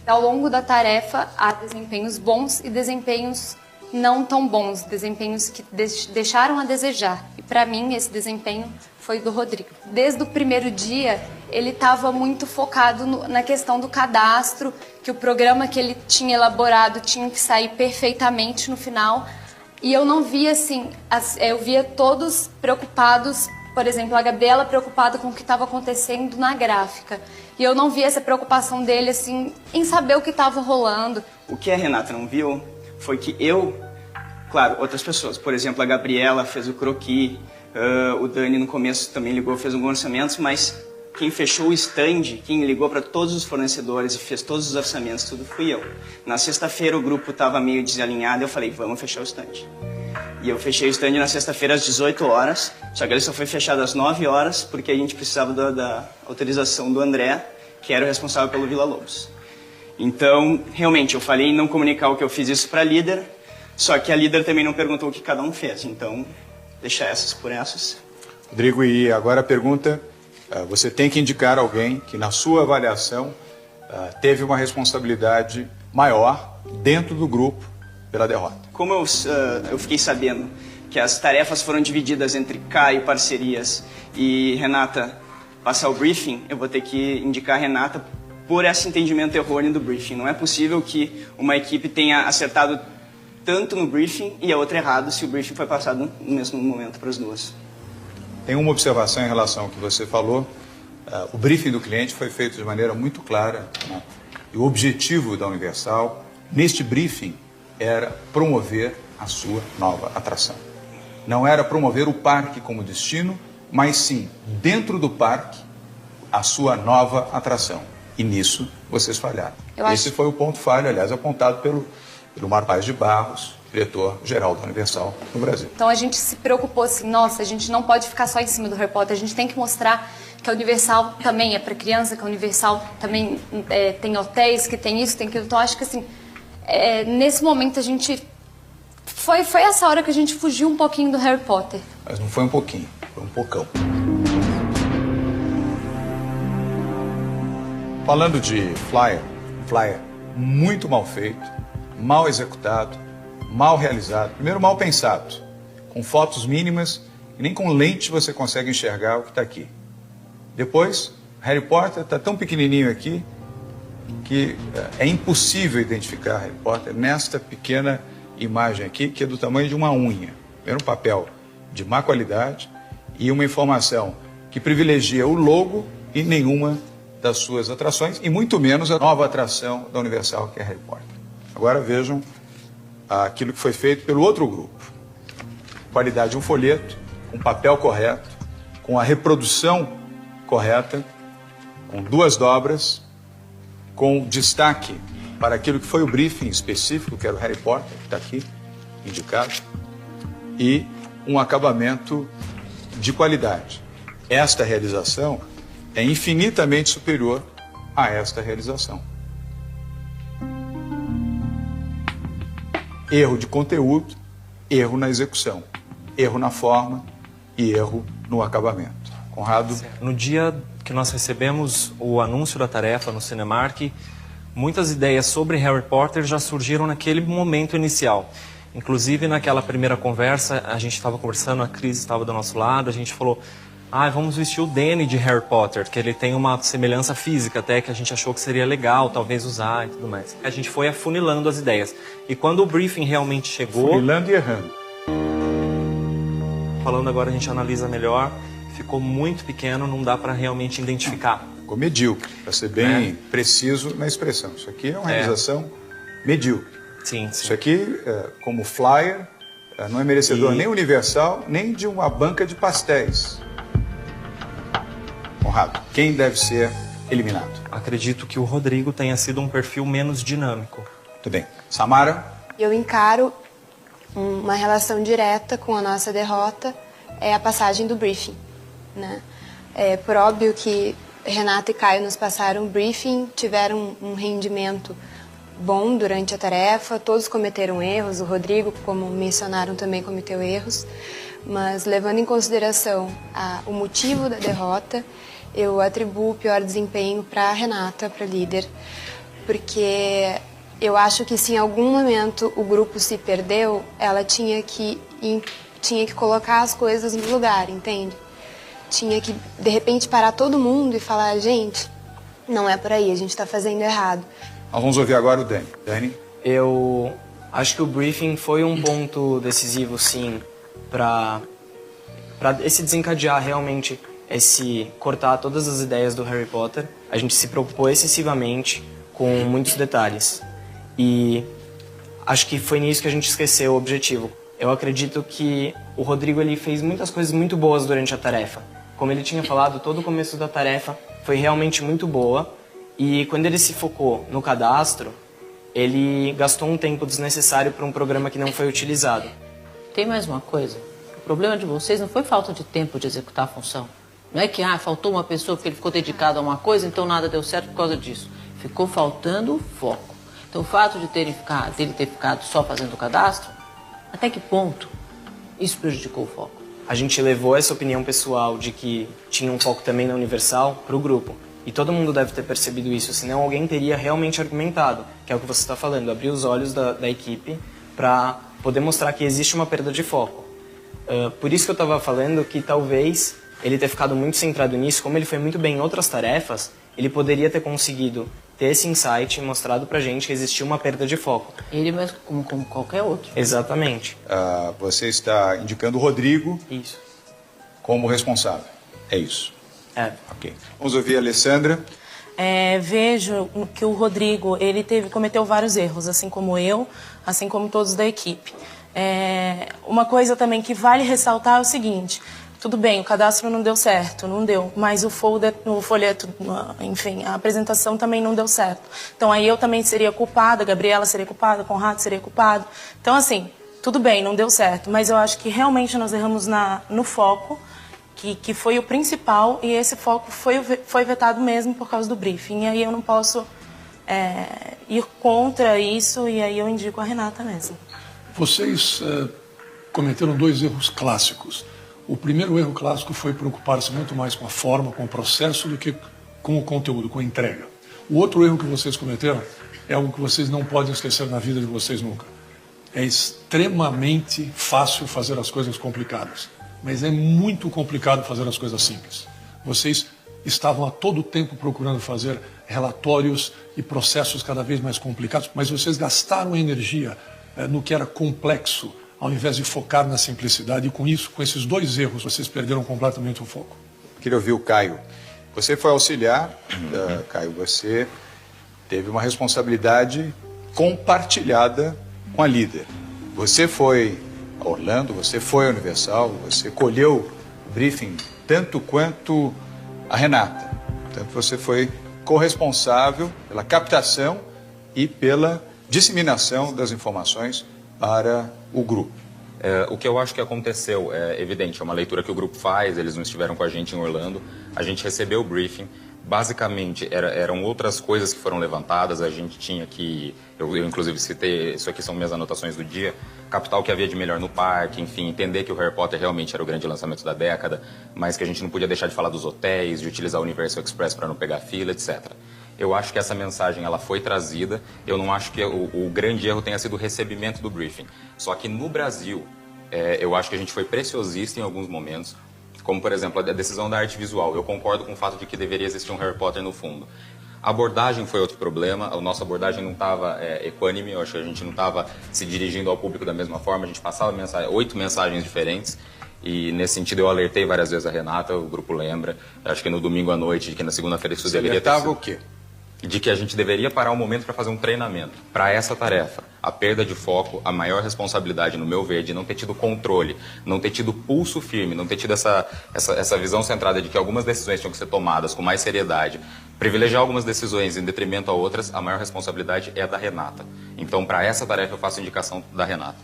Ao longo da tarefa, há desempenhos bons e desempenhos não tão bons, desempenhos que deixaram a desejar. E para mim, esse desempenho foi do Rodrigo. Desde o primeiro dia, ele estava muito focado na questão do cadastro, que o programa que ele tinha elaborado tinha que sair perfeitamente no final. E eu não via assim, eu via todos preocupados, por exemplo, a Gabriela preocupada com o que estava acontecendo na gráfica. E eu não via essa preocupação dele assim, em saber o que estava rolando. O que a Renata não viu foi que claro, outras pessoas, por exemplo, a Gabriela fez o croquis, o Dani no começo também ligou, fez alguns orçamentos, mas quem fechou o stand, quem ligou para todos os fornecedores e fez todos os orçamentos, tudo fui eu. Na sexta-feira o grupo estava meio desalinhado, eu falei, vamos fechar o stand. E eu fechei o stand na sexta-feira às 18 horas, só que ele só foi fechado às 9 horas, porque a gente precisava da autorização do André, que era o responsável pelo Villa Lobos. Então, realmente, eu falei em não comunicar o que eu fiz isso para a líder, só que a líder também não perguntou o que cada um fez, então, deixa essas por essas. Rodrigo, e agora a pergunta, você tem que indicar alguém que na sua avaliação teve uma responsabilidade maior dentro do grupo pela derrota. Como eu fiquei sabendo que as tarefas foram divididas entre Caio, parcerias, e Renata passar o briefing, eu vou ter que indicar a Renata por esse entendimento errôneo do briefing. Não é possível que uma equipe tenha acertado tanto no briefing e a outra errado se o briefing foi passado no mesmo momento para as duas. Tem uma observação em relação ao que você falou. O briefing do cliente foi feito de maneira muito clara, né? E o objetivo da Universal, neste briefing, era promover a sua nova atração. Não era promover o parque como destino, mas sim, dentro do parque, a sua nova atração. E nisso, vocês falharam. Esse foi o ponto falho, aliás, apontado pelo Mar Paz de Barros, diretor-geral da Universal no Brasil. Então a gente se preocupou assim, nossa, a gente não pode ficar só em cima do Harry Potter, a gente tem que mostrar que a Universal também é para criança, que a Universal também tem hotéis, que tem isso, tem aquilo. Então acho que assim, nesse momento a gente... Foi essa hora que a gente fugiu um pouquinho do Harry Potter. Mas não foi um pouquinho, foi um pocão. Falando de flyer muito mal feito, mal executado, mal realizado. Primeiro, mal pensado, com fotos mínimas e nem com lente você consegue enxergar o que está aqui. Depois, Harry Potter está tão pequenininho aqui que é impossível identificar Harry Potter nesta pequena imagem aqui, que é do tamanho de uma unha. Primeiro, um papel de má qualidade e uma informação que privilegia o logo e nenhuma das suas atrações, e muito menos a nova atração da Universal, que é Harry Potter. Agora vejam aquilo que foi feito pelo outro grupo. Qualidade de um folheto, com papel correto, com a reprodução correta, com 2 dobras, com destaque para aquilo que foi o briefing específico, que era o Harry Potter, que está aqui indicado, e um acabamento de qualidade. Esta realização é infinitamente superior a esta realização. Erro de conteúdo, erro na execução, erro na forma e erro no acabamento. Conrado? No dia que nós recebemos o anúncio da tarefa no Cinemark, muitas ideias sobre Harry Potter já surgiram naquele momento inicial. Inclusive, naquela primeira conversa, a gente estava conversando, a Cris estava do nosso lado, a gente falou, vamos vestir o Danny de Harry Potter, que ele tem uma semelhança física até, que a gente achou que seria legal, talvez usar e tudo mais. A gente foi afunilando as ideias. E quando o briefing realmente chegou... Afunilando e errando. Falando agora, a gente analisa melhor, ficou muito pequeno, não dá para realmente identificar. Ficou medíocre, para ser bem preciso na expressão. Isso aqui é uma realização medíocre. Sim. Isso aqui, como flyer, não é merecedor nem Universal, nem de uma banca de pastéis. Conrado, quem deve ser eliminado? Acredito que o Rodrigo tenha sido um perfil menos dinâmico. Muito bem. Samara? Eu encaro uma relação direta com a nossa derrota, é a passagem do briefing, né? Por óbvio que Renata e Caio nos passaram o briefing, tiveram um rendimento bom durante a tarefa, todos cometeram erros, o Rodrigo, como mencionaram, também cometeu erros, mas levando em consideração o motivo da derrota, eu atribuo o pior desempenho para a Renata, para a líder, porque eu acho que se em algum momento o grupo se perdeu, ela tinha que colocar as coisas no lugar, entende? Tinha que, de repente, parar todo mundo e falar, gente, não é por aí, a gente está fazendo errado. Nós vamos ouvir agora o Dani. Dani? Eu acho que o briefing foi um ponto decisivo, sim, para esse desencadear realmente, esse cortar todas as ideias do Harry Potter. A gente se preocupou excessivamente com muitos detalhes. E acho que foi nisso que a gente esqueceu o objetivo. Eu acredito que o Rodrigo ele fez muitas coisas muito boas durante a tarefa. Como ele tinha falado, todo o começo da tarefa foi realmente muito boa. E quando ele se focou no cadastro, ele gastou um tempo desnecessário para um programa que não foi utilizado. Tem mais uma coisa. O problema de vocês não foi falta de tempo de executar a função. Não é que faltou uma pessoa porque ele ficou dedicado a uma coisa, então nada deu certo por causa disso. Ficou faltando foco. Então o fato de dele ter ficado só fazendo o cadastro, até que ponto isso prejudicou o foco? A gente levou essa opinião pessoal de que tinha um foco também na Universal para o grupo. E todo mundo deve ter percebido isso, senão alguém teria realmente argumentado, que é o que você está falando, abrir os olhos da equipe para poder mostrar que existe uma perda de foco. Por isso que eu estava falando que talvez ele ter ficado muito centrado nisso, como ele foi muito bem em outras tarefas, ele poderia ter conseguido ter esse insight e mostrado pra gente que existia uma perda de foco. Ele mesmo, como qualquer outro. Exatamente. Você está indicando o Rodrigo Isso. como responsável. É isso. É. Ok. Vamos ouvir a Alessandra. Vejo que o Rodrigo ele cometeu vários erros, assim como eu, assim como todos da equipe. Uma coisa também que vale ressaltar é o seguinte: tudo bem, o cadastro não deu certo, não deu, mas o folheto, enfim, a apresentação também não deu certo. Então aí eu também seria culpada, a Gabriela seria culpada, o Conrado seria culpado. Então assim, tudo bem, não deu certo, mas eu acho que realmente nós erramos no foco, que foi o principal, e esse foco foi vetado mesmo por causa do briefing. E aí eu não posso ir contra isso, e aí eu indico a Renata mesmo. Vocês cometeram 2 erros clássicos. O primeiro erro clássico foi preocupar-se muito mais com a forma, com o processo, do que com o conteúdo, com a entrega. O outro erro que vocês cometeram é algo que vocês não podem esquecer na vida de vocês nunca. É extremamente fácil fazer as coisas complicadas, mas é muito complicado fazer as coisas simples. Vocês estavam a todo tempo procurando fazer relatórios e processos cada vez mais complicados, mas vocês gastaram energia no que era complexo, ao invés de focar na simplicidade. E com isso, com esses 2 erros, vocês perderam completamente o foco. Queria ouvir o Caio. Você foi auxiliar, Caio, você teve uma responsabilidade compartilhada com a líder. Você foi a Orlando, você foi a Universal, você colheu o briefing tanto quanto a Renata. Portanto, você foi corresponsável pela captação e pela disseminação das informações para o grupo. O que eu acho que aconteceu é evidente, é uma leitura que o grupo faz, eles não estiveram com a gente em Orlando, a gente recebeu o briefing, basicamente eram outras coisas que foram levantadas, a gente tinha que, eu inclusive citei, isso aqui são minhas anotações do dia, captar o que havia de melhor no parque, enfim, entender que o Harry Potter realmente era o grande lançamento da década, mas que a gente não podia deixar de falar dos hotéis, de utilizar o Universal Express para não pegar fila, etc. Eu acho que essa mensagem ela foi trazida, eu não acho que o grande erro tenha sido o recebimento do briefing. Só que no Brasil, eu acho que a gente foi preciosista em alguns momentos, como por exemplo a decisão da arte visual. Eu concordo com o fato de que deveria existir um Harry Potter no fundo. A abordagem foi outro problema, a nossa abordagem não estava equânime, eu acho que a gente não estava se dirigindo ao público da mesma forma, a gente passava 8 mensagens diferentes. E nesse sentido eu alertei várias vezes a Renata, o grupo lembra, acho que no domingo à noite, de que na segunda-feira isso deveria ter sido... o quê? De que a gente deveria parar um momento para fazer um treinamento. Para essa tarefa, a perda de foco, a maior responsabilidade, no meu ver, de não ter tido controle, não ter tido pulso firme, não ter tido essa visão centrada de que algumas decisões tinham que ser tomadas com mais seriedade, privilegiar algumas decisões em detrimento a outras, a maior responsabilidade é a da Renata. Então, para essa tarefa, eu faço indicação da Renata.